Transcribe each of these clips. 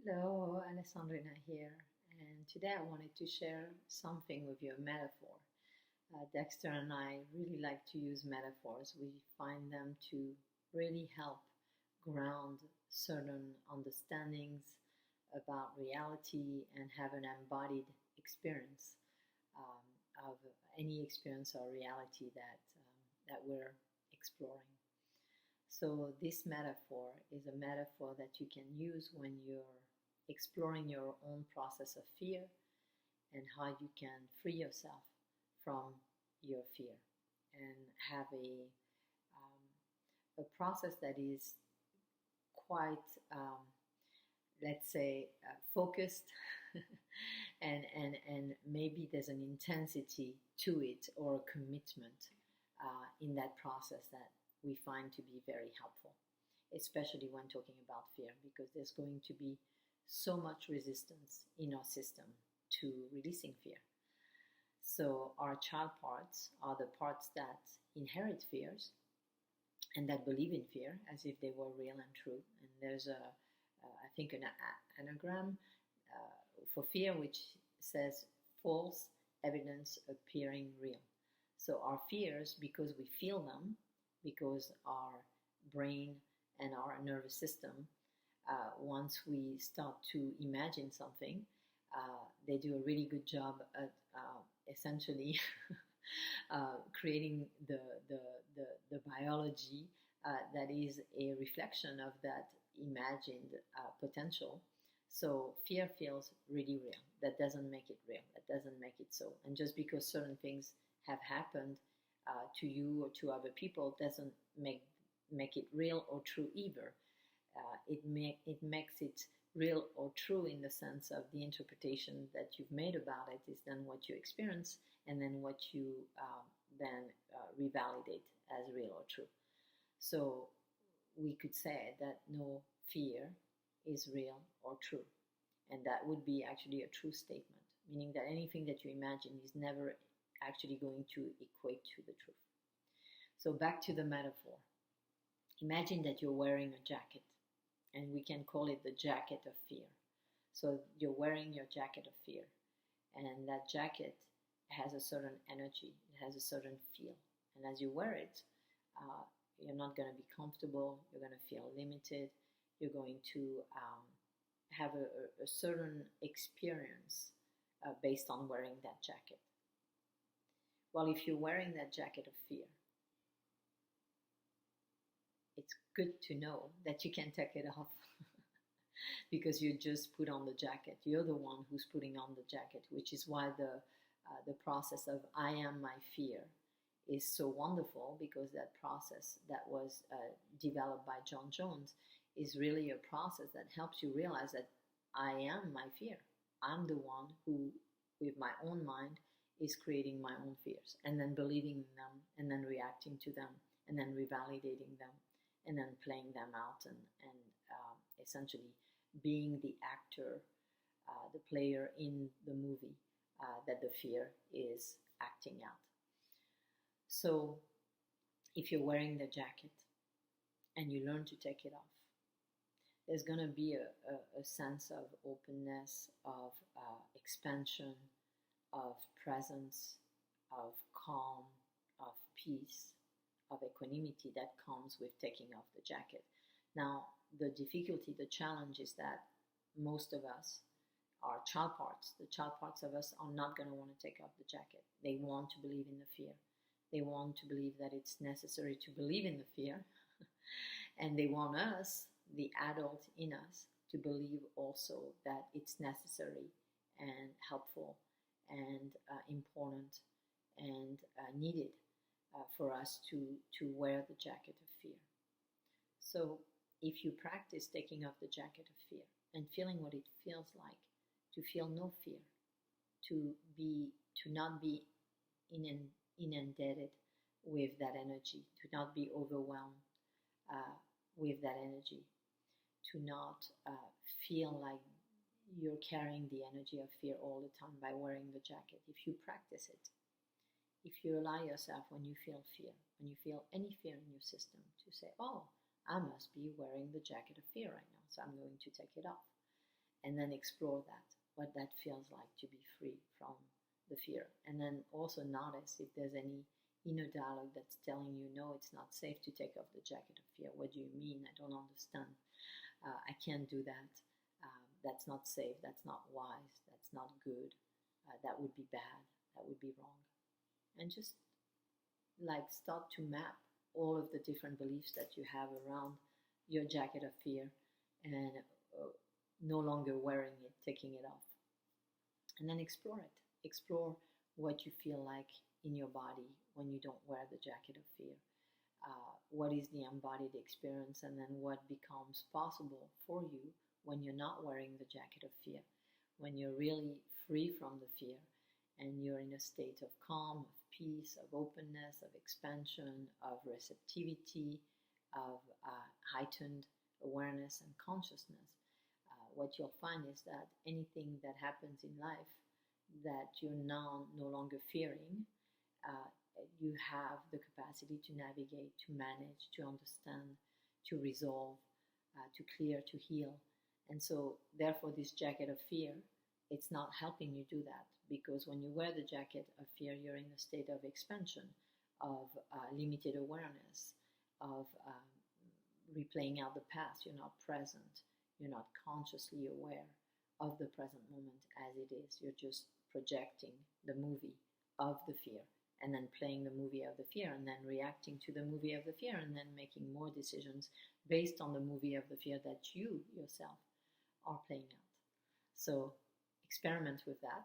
Hello, Alessandrina here, and today I wanted to share something with you, a metaphor. Dexter and I really like to use metaphors. We find them to really help ground certain understandings about reality and have an embodied experience of any experience or reality that we're exploring. So, this metaphor is a metaphor that you can use when you're exploring your own process of fear and how you can free yourself from your fear and have a process that is quite, let's say, focused and maybe there's an intensity to it or a commitment in that process that we find to be very helpful, especially when talking about fear, because there's going to be so much resistance in our system to releasing fear. So, our child parts are the parts that inherit fears and that believe in fear as if they were real and true. And there's I think, an anagram for fear which says false evidence appearing real. So, our fears, because we feel them, because our brain and our nervous system, once we start to imagine something, they do a really good job at essentially creating the biology that is a reflection of that imagined potential. So fear feels really real. That doesn't make it real. That doesn't make it so. And just because certain things have happened to you or to other people doesn't make it real or true either. It makes it real or true in the sense of the interpretation that you've made about it is then what you experience and then what you then revalidate as real or true. So we could say that no fear is real or true, and that would be actually a true statement, meaning that anything that you imagine is never actually going to equate to the truth. So back to the metaphor. Imagine that you're wearing a jacket, and we can call it the jacket of fear. So you're wearing your jacket of fear, and that jacket has a certain energy, it has a certain feel. And as you wear it, you're not going to be comfortable, you're going to feel limited, you're going to have a certain experience based on wearing that jacket. Well, if you're wearing that jacket of fear, it's good to know that you can take it off because you just put on the jacket. You're the one who's putting on the jacket, which is why the process of I am my fear is so wonderful, because that process that was developed by John Jones is really a process that helps you realize that I am my fear. I'm the one who, with my own mind, is creating my own fears and then believing in them and then reacting to them and then revalidating them and then playing them out and essentially being the actor, the player in the movie that the fear is acting out. So if you're wearing the jacket and you learn to take it off, there's going to be a sense of openness, of expansion, of presence, of calm, of peace, of equanimity that comes with taking off the jacket. Now, the difficulty, the challenge is that most of us are child parts. The child parts of us are not going to want to take off the jacket. They want to believe in the fear. They want to believe that it's necessary to believe in the fear. And they want us, the adult in us, to believe also that it's necessary and helpful and important and needed for us to wear the jacket of fear. So if you practice taking off the jacket of fear and feeling what it feels like to feel no fear, to not be inundated with that energy, to not be overwhelmed with that energy, to not feel like you're carrying the energy of fear all the time by wearing the jacket. If you practice it, if you allow yourself, when you feel fear, when you feel any fear in your system, to say, oh, I must be wearing the jacket of fear right now, so I'm going to take it off. and then explore that, what that feels like to be free from the fear. And then also notice if there's any inner dialogue that's telling you, no, it's not safe to take off the jacket of fear. What do you mean? I don't understand. I can't do that. That's not safe. That's not wise. That's not good. That would be bad. That would be wrong. And just like start to map all of the different beliefs that you have around your jacket of fear, and no longer wearing it, taking it off. And then explore it. Explore what you feel like in your body when you don't wear the jacket of fear. What is the embodied experience, and then what becomes possible for you when you're not wearing the jacket of fear, when you're really free from the fear and you're in a state of calm, of peace, of openness, of expansion, of receptivity, of heightened awareness and consciousness. What you'll find is that anything that happens in life that you're now no longer fearing, you have the capacity to navigate, to manage, to understand, to resolve, to clear, to heal. And so, therefore, this jacket of fear, it's not helping you do that, because when you wear the jacket of fear, you're in a state of expansion, of limited awareness, of replaying out the past. You're not present. You're not consciously aware of the present moment as it is. You're just projecting the movie of the fear, and then playing the movie of the fear, and then reacting to the movie of the fear, and then making more decisions based on the movie of the fear that you yourself are playing out. So experiment with that,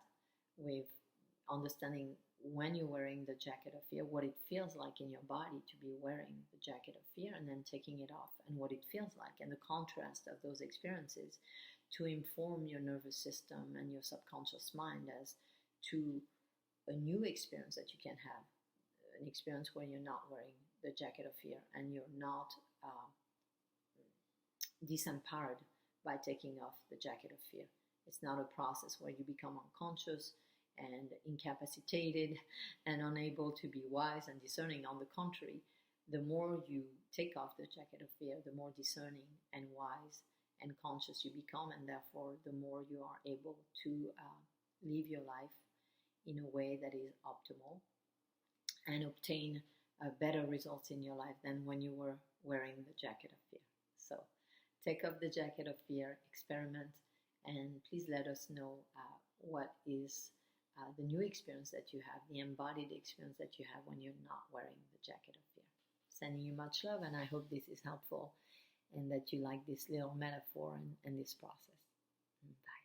with understanding when you're wearing the jacket of fear, what it feels like in your body to be wearing the jacket of fear, and then taking it off, and what it feels like, and the contrast of those experiences to inform your nervous system and your subconscious mind as to a new experience that you can have, an experience where you're not wearing the jacket of fear and you're not disempowered by taking off the jacket of fear. It's not a process where you become unconscious and incapacitated and unable to be wise and discerning. On the contrary, the more you take off the jacket of fear, the more discerning and wise and conscious you become, and therefore the more you are able to live your life in a way that is optimal and obtain better results in your life than when you were wearing the jacket of fear. So take off the jacket of fear, experiment, and please let us know what is the new experience that you have, the embodied experience that you have when you're not wearing the jacket of fear. Sending you much love, and I hope this is helpful and that you like this little metaphor and this process. Bye.